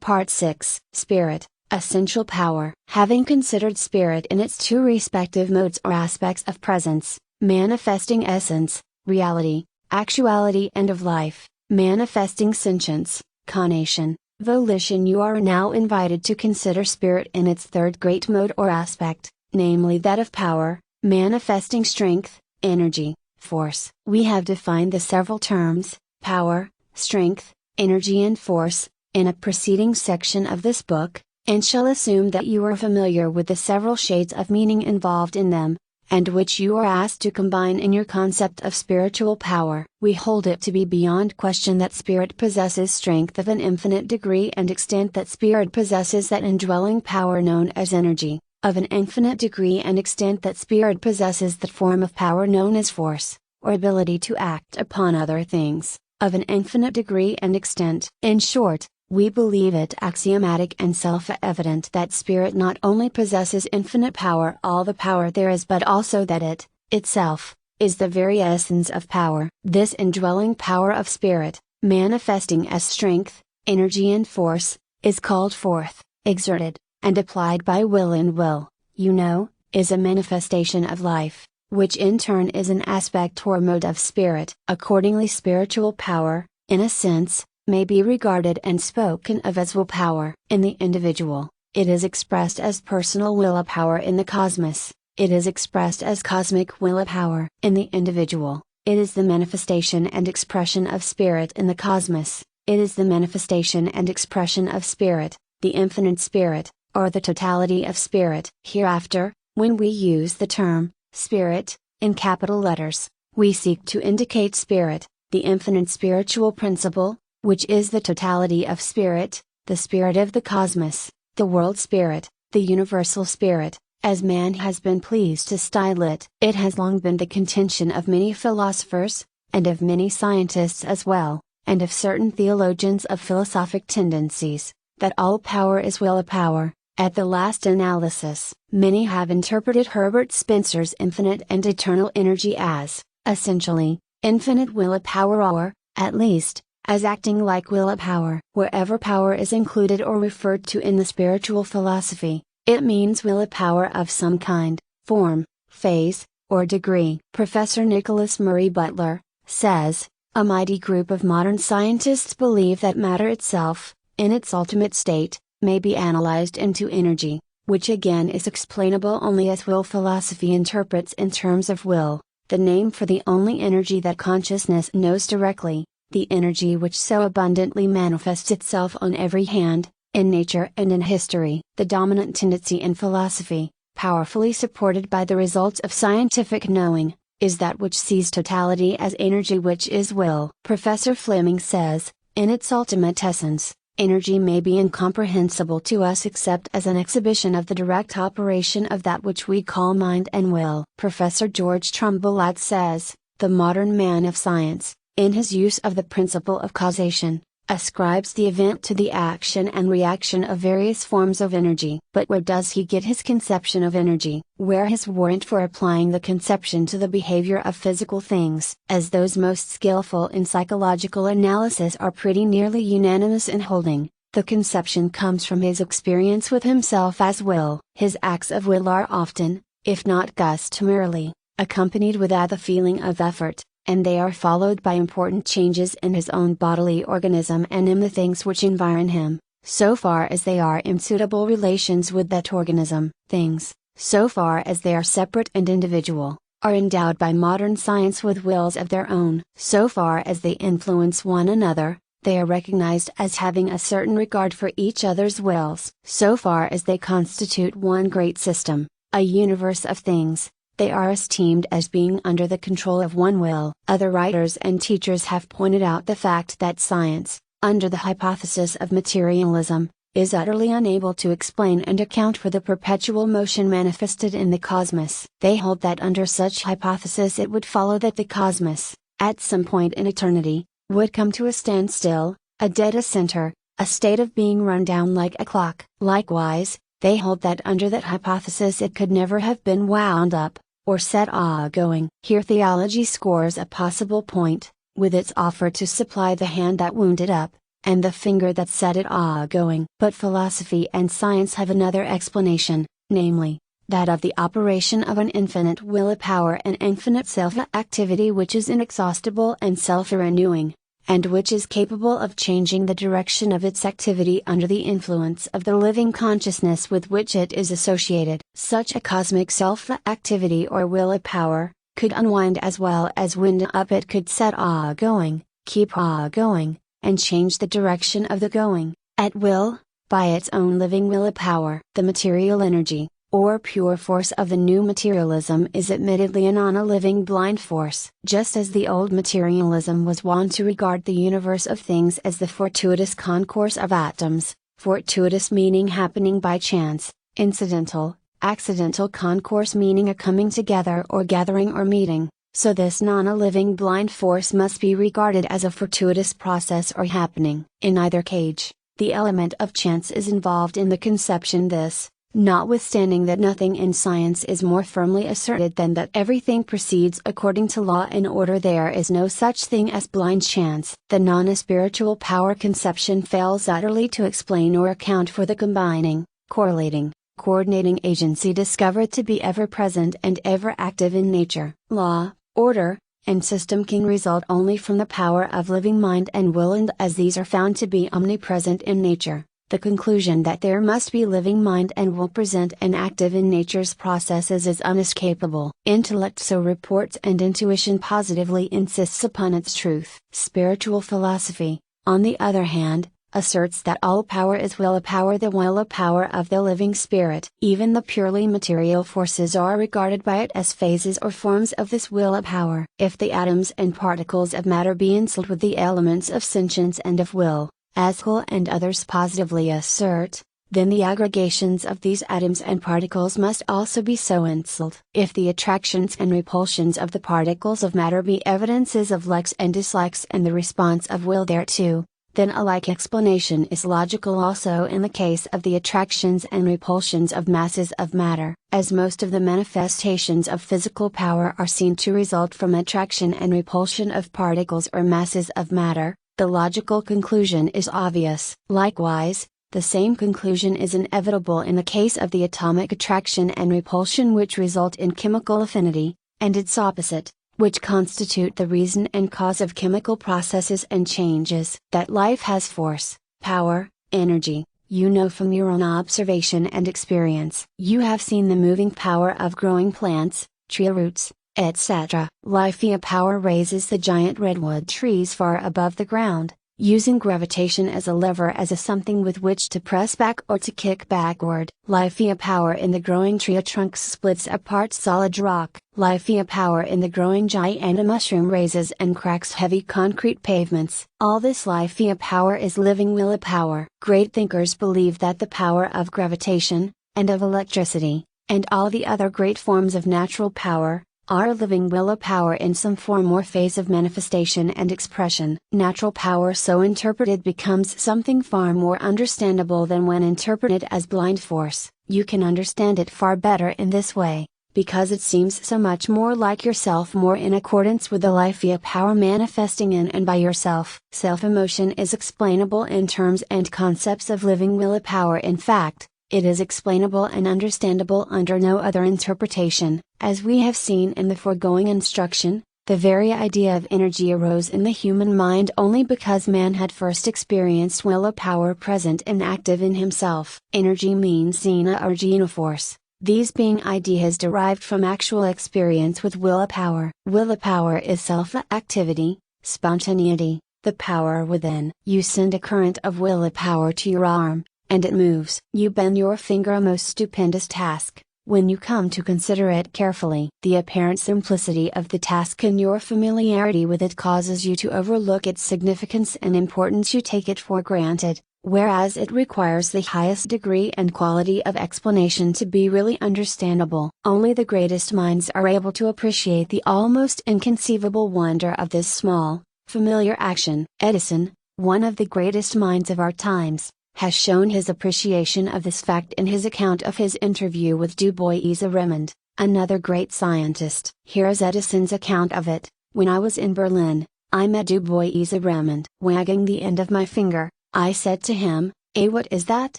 Part 6, Spirit, Essential Power. Having considered spirit in its two respective modes or aspects of presence, manifesting essence, reality, actuality and of life, manifesting sentience, conation, volition, you are now invited to consider spirit in its third great mode or aspect, namely that of power, manifesting strength, energy, force. We have defined the several terms, power, strength, energy and force, in a preceding section of this book, and shall assume that you are familiar with the several shades of meaning involved in them, and which you are asked to combine in your concept of spiritual power. We hold it to be beyond question that spirit possesses strength of an infinite degree and extent, that spirit possesses that indwelling power known as energy, of an infinite degree and extent, that spirit possesses that form of power known as force, or ability to act upon other things, of an infinite degree and extent. In short, we believe it axiomatic and self-evident that spirit not only possesses infinite power, all the power there is, but also that it, itself, is the very essence of power. This indwelling power of spirit, manifesting as strength, energy and force, is called forth, exerted, and applied by will, and will, you know, is a manifestation of life, which in turn is an aspect or mode of spirit. Accordingly, spiritual power, in a sense, may be regarded and spoken of as will power. In the individual, it is expressed as personal will power. In the cosmos, it is expressed as cosmic will power. In the individual, it is the manifestation and expression of spirit. In the cosmos, it is the manifestation and expression of spirit, the infinite spirit, or the totality of spirit. Hereafter, when we use the term spirit in capital letters, we seek to indicate spirit, the infinite spiritual principle, which is the totality of spirit, the spirit of the cosmos, the world spirit, the universal spirit, as man has been pleased to style it. It has long been the contention of many philosophers, and of many scientists as well, and of certain theologians of philosophic tendencies, that all power is will power. At the last analysis, many have interpreted Herbert Spencer's infinite and eternal energy as, essentially, infinite will power, or, at least, as acting like will power. Wherever power is included or referred to in the spiritual philosophy, it means will power of some kind, form, phase, or degree. Professor Nicholas Murray Butler says, a mighty group of modern scientists believe that matter itself, in its ultimate state, may be analyzed into energy, which again is explainable only as will philosophy interprets in terms of will, the name for the only energy that consciousness knows directly, the energy which so abundantly manifests itself on every hand, in nature and in history. The dominant tendency in philosophy, powerfully supported by the results of scientific knowing, is that which sees totality as energy, which is will. Professor Fleming says, in its ultimate essence, energy may be incomprehensible to us except as an exhibition of the direct operation of that which we call mind and will. Professor George Trumbull says, the modern man of science, in his use of the principle of causation, ascribes the event to the action and reaction of various forms of energy. But where does he get his conception of energy? Where his warrant for applying the conception to the behavior of physical things? As those most skillful in psychological analysis are pretty nearly unanimous in holding, the conception comes from his experience with himself as will. His acts of will are often, if not customarily, accompanied with the feeling of effort, and they are followed by important changes in his own bodily organism and in the things which environ him, so far as they are in suitable relations with that organism. Things, so far as they are separate and individual, are endowed by modern science with wills of their own. So far as they influence one another, they are recognized as having a certain regard for each other's wills. So far as they constitute one great system, a universe of things, they are esteemed as being under the control of one will. Other writers and teachers have pointed out the fact that science, under the hypothesis of materialism, is utterly unable to explain and account for the perpetual motion manifested in the cosmos. They hold that under such hypothesis it would follow that the cosmos, at some point in eternity, would come to a standstill, a dead center, a state of being run down like a clock. Likewise, they hold that under that hypothesis it could never have been wound up, or set going. Here theology scores a possible point, with its offer to supply the hand that wound it up, and the finger that set it all going. But philosophy and science have another explanation, namely, that of the operation of an infinite will-power and infinite self-activity which is inexhaustible and self-renewing, and which is capable of changing the direction of its activity under the influence of the living consciousness with which it is associated. Such a cosmic self-activity or will-power, could unwind as well as wind up. It could set all going, keep all going, and change the direction of the going, at will, by its own living will-power. The material energy, or pure force of the new materialism is admittedly a non-living blind force. Just as the old materialism was wont to regard the universe of things as the fortuitous concourse of atoms, fortuitous meaning happening by chance, incidental, accidental concourse meaning a coming together or gathering or meeting, so this non-living blind force must be regarded as a fortuitous process or happening. In either case, the element of chance is involved in the conception. This, notwithstanding that nothing in science is more firmly asserted than that everything proceeds according to law and order, there is no such thing as blind chance. The non-spiritual power conception fails utterly to explain or account for the combining, correlating, coordinating agency discovered to be ever present and ever active in nature. Law, order, and system can result only from the power of living mind and will, and as these are found to be omnipresent in nature, the conclusion that there must be living mind and will present and active in nature's processes is unescapable. Intellect so reports, and intuition positively insists upon its truth. Spiritual philosophy, on the other hand, asserts that all power is will-power, the will-power of the living spirit. Even the purely material forces are regarded by it as phases or forms of this will-power. If the atoms and particles of matter be instilled with the elements of sentience and of will, as Hull and others positively assert, then the aggregations of these atoms and particles must also be so instilled. If the attractions and repulsions of the particles of matter be evidences of likes and dislikes and the response of will thereto, then a like explanation is logical also in the case of the attractions and repulsions of masses of matter. As most of the manifestations of physical power are seen to result from attraction and repulsion of particles or masses of matter, the logical conclusion is obvious. Likewise, the same conclusion is inevitable in the case of the atomic attraction and repulsion which result in chemical affinity, and its opposite, which constitute the reason and cause of chemical processes and changes. That life has force, power, energy, you know from your own observation and experience. You have seen the moving power of growing plants, tree roots, etc. Life via power raises the giant redwood trees far above the ground, using gravitation as a lever, as a something with which to press back or to kick backward. Life via power in the growing tree trunks splits apart solid rock. Life via power in the growing giant a mushroom raises and cracks heavy concrete pavements. All this life via power is living will power. Great thinkers believe that the power of gravitation, and of electricity, and all the other great forms of natural power, are living will power in some form or phase of manifestation and expression. Natural power so interpreted becomes something far more understandable than when interpreted as blind force. You can understand it far better in this way, because it seems so much more like yourself, more in accordance with the life via power manifesting in and by yourself. Self-emotion is explainable in terms and concepts of living will power. In fact, it is explainable and understandable under no other interpretation. As we have seen in the foregoing instruction, the very idea of energy arose in the human mind only because man had first experienced will power present and active in himself. Energy means zena or gena force, these being ideas derived from actual experience with will power. Will power is self-activity, spontaneity, the power within. You send a current of will power to your arm, and it moves. You bend your finger, a most stupendous task, when you come to consider it carefully. The apparent simplicity of the task and your familiarity with it causes you to overlook its significance and importance. You take it for granted, whereas it requires the highest degree and quality of explanation to be really understandable. Only the greatest minds are able to appreciate the almost inconceivable wonder of this small, familiar action. Edison, one of the greatest minds of our times, has shown his appreciation of this fact in his account of his interview with Du Bois-Reymond, another great scientist. Here is Edison's account of it: when I was in Berlin, I'm a Du Bois Raymond. Wagging the end of my finger, I said to him, what is that?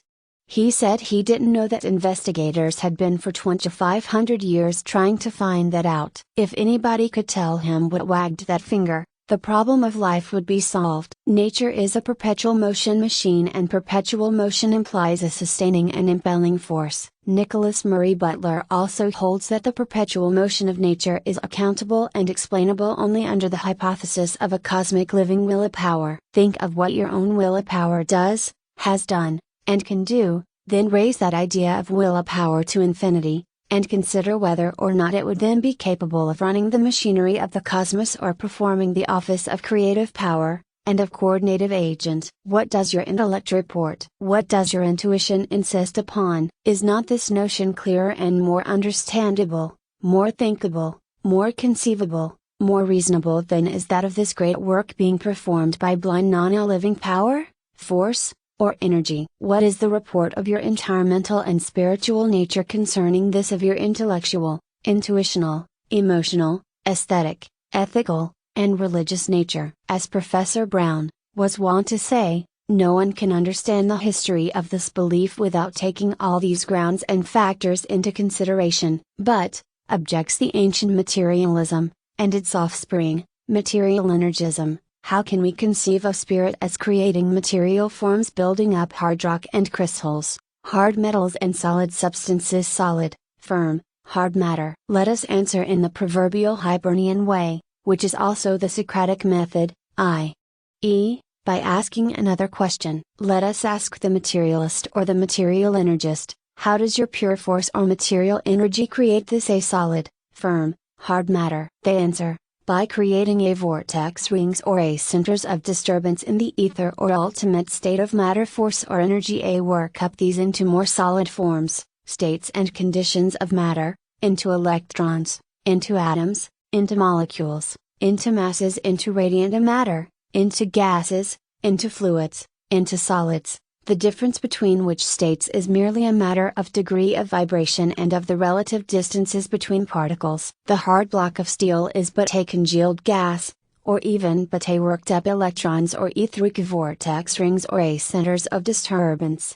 He said he didn't know that investigators had been for 2500 years trying to find that out. If anybody could tell him what wagged that finger, the problem of life would be solved. Nature is a perpetual motion machine, and perpetual motion implies a sustaining and impelling force. Nicholas Murray Butler also holds that the perpetual motion of nature is accountable and explainable only under the hypothesis of a cosmic living willpower. Think of what your own willpower does, has done, and can do, then raise that idea of willpower to infinity, and consider whether or not it would then be capable of running the machinery of the cosmos or performing the office of creative power, and of coordinative agent. What does your intellect report? What does your intuition insist upon? Is not this notion clearer and more understandable, more thinkable, more conceivable, more reasonable than is that of this great work being performed by blind non-living power, force, or energy? What is the report of your entire mental and spiritual nature concerning this of your intellectual, intuitional, emotional, aesthetic, ethical, and religious nature? As Professor Brown was wont to say, no one can understand the history of this belief without taking all these grounds and factors into consideration. But, objects the ancient materialism, and its offspring, material energism, how can we conceive of spirit as creating material forms, building up hard rock and crystals, hard metals and solid substances, solid, firm, hard matter? Let us answer in the proverbial Hibernian way, which is also the Socratic method, i.e., by asking another question. Let us ask the materialist or the material energist, how does your pure force or material energy create this a solid, firm, hard matter? They answer, by creating a vortex rings or a centers of disturbance in the ether or ultimate state of matter, force or energy, a work up these into more solid forms, states and conditions of matter, into electrons, into atoms, into molecules, into masses, into radiant matter, into gases, into fluids, into solids, the difference between which states is merely a matter of degree of vibration and of the relative distances between particles. The hard block of steel is but a congealed gas, or even but a worked up electrons or etheric vortex rings or a centers of disturbance.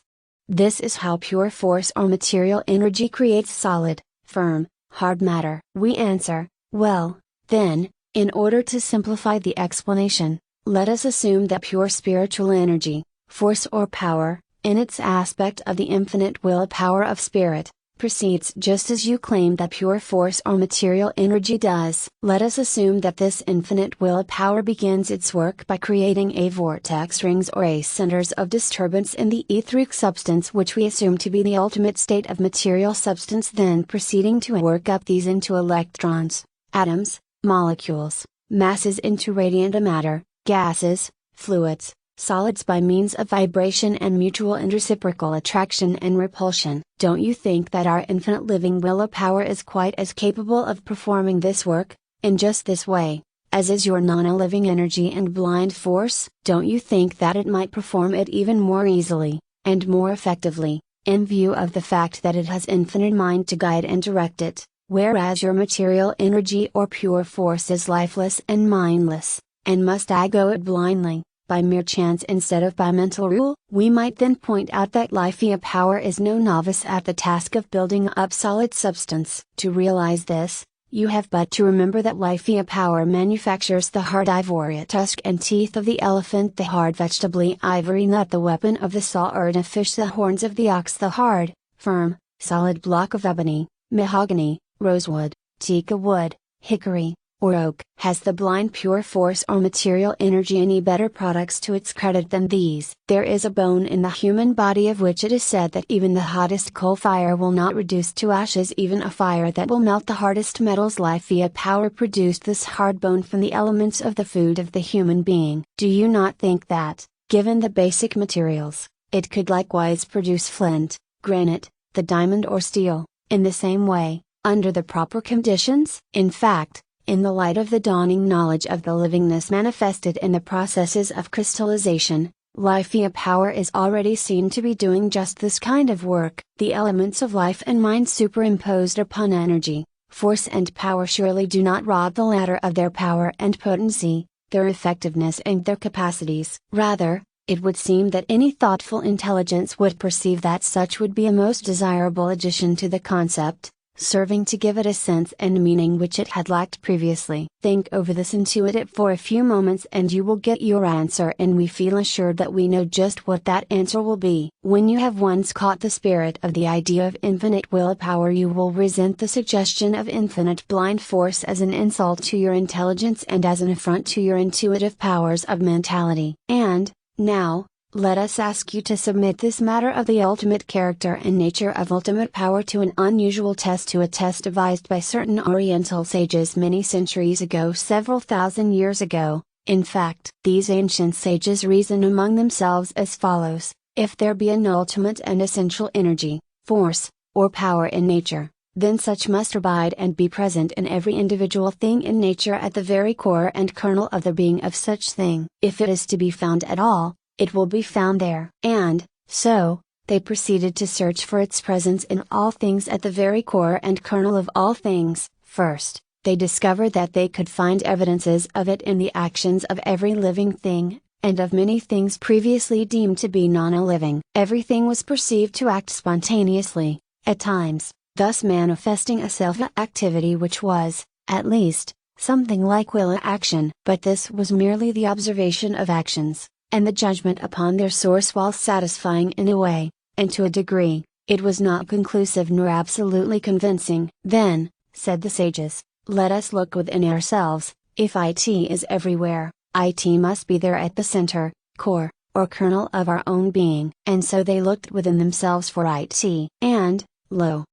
This is how pure force or material energy creates solid, firm, hard matter. We answer, well, then, in order to simplify the explanation, let us assume that pure spiritual energy, force or power, in its aspect of the infinite willpower of spirit, proceeds just as you claim that pure force or material energy does. Let us assume that this infinite willpower begins its work by creating a vortex rings or a centers of disturbance in the etheric substance, which we assume to be the ultimate state of material substance, then proceeding to work up these into electrons, atoms, molecules, masses, into radiant matter, gases, fluids, solids by means of vibration and mutual and reciprocal attraction and repulsion. Don't you think that our infinite living willpower is quite as capable of performing this work, in just this way, as is your non-living energy and blind force? Don't you think that it might perform it even more easily, and more effectively, in view of the fact that it has infinite mind to guide and direct it, whereas your material energy or pure force is lifeless and mindless, and must go it blindly, by mere chance instead of by mental rule? We might then point out that life power is no novice at the task of building up solid substance. To realize this, you have but to remember that life power manufactures the hard ivory tusk and teeth of the elephant, the hard vegetable ivory nut, the weapon of the saw or the fish, the horns of the ox, the hard, firm, solid block of ebony, mahogany, rosewood, teak wood, hickory, or oak. Has the blind pure force or material energy any better products to its credit than these? There is a bone in the human body of which it is said that even the hottest coal fire will not reduce to ashes even a fire that will melt the hardest metals. Life power produced this hard bone from the elements of the food of the human being. Do you not think that, given the basic materials, it could likewise produce flint, granite, the diamond or steel, in the same way, under the proper conditions? In fact, in the light of the dawning knowledge of the livingness manifested in the processes of crystallization, life power is already seen to be doing just this kind of work. The elements of life and mind superimposed upon energy, force and power surely do not rob the latter of their power and potency, their effectiveness and their capacities. Rather, it would seem that any thoughtful intelligence would perceive that such would be a most desirable addition to the concept, serving to give it a sense and meaning which it had lacked previously. Think over this intuitive for a few moments and you will get your answer, and we feel assured that we know just what that answer will be. When you have once caught the spirit of the idea of infinite willpower, you will resent the suggestion of infinite blind force as an insult to your intelligence and as an affront to your intuitive powers of mentality. And, now, let us ask you to submit this matter of the ultimate character and nature of ultimate power to an unusual test, to a test devised by certain Oriental sages many centuries ago, several thousand years ago. In fact, these ancient sages reason among themselves as follows: if there be an ultimate and essential energy, force, or power in nature, then such must abide and be present in every individual thing in nature at the very core and kernel of the being of such thing. If it is to be found at all, it will be found there. And, so, they proceeded to search for its presence in all things at the very core and kernel of all things. First, they discovered that they could find evidences of it in the actions of every living thing, and of many things previously deemed to be non-living. Everything was perceived to act spontaneously, at times, thus manifesting a self-activity which was, at least, something like will action. But this was merely the observation of actions, and the judgment upon their source, while satisfying in a way, and to a degree, it was not conclusive nor absolutely convincing. Then, said the sages, let us look within ourselves. If it is everywhere, it must be there at the center, core, or kernel of our own being. And so they looked within themselves for it, and, lo!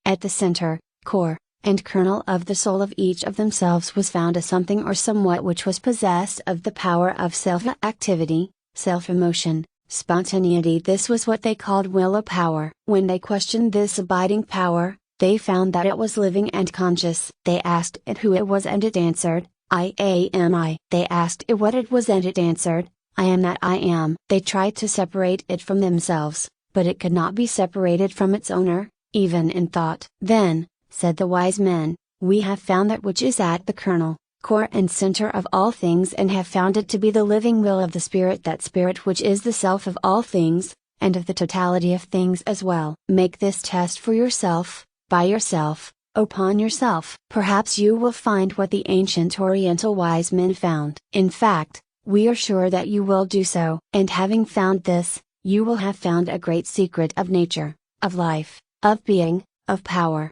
At the center, core, and kernel of the soul of each of themselves was found a something or somewhat which was possessed of the power of self-activity, self-emotion, spontaneity. This was what they called will-power. When they questioned this abiding power, they found that it was living and conscious. They asked it who it was, and it answered, I am I. They asked it what it was, and it answered, I am that I am. They tried to separate it from themselves, but it could not be separated from its owner, even in thought. Then, said the wise men, we have found that which is at the kernel, core and center of all things, and have found it to be the living will of the Spirit, that Spirit which is the self of all things, and of the totality of things as well. Make this test for yourself, by yourself, upon yourself. Perhaps you will find what the ancient Oriental wise men found. In fact, we are sure that you will do so. And having found this, you will have found a great secret of nature, of life, of being, of power.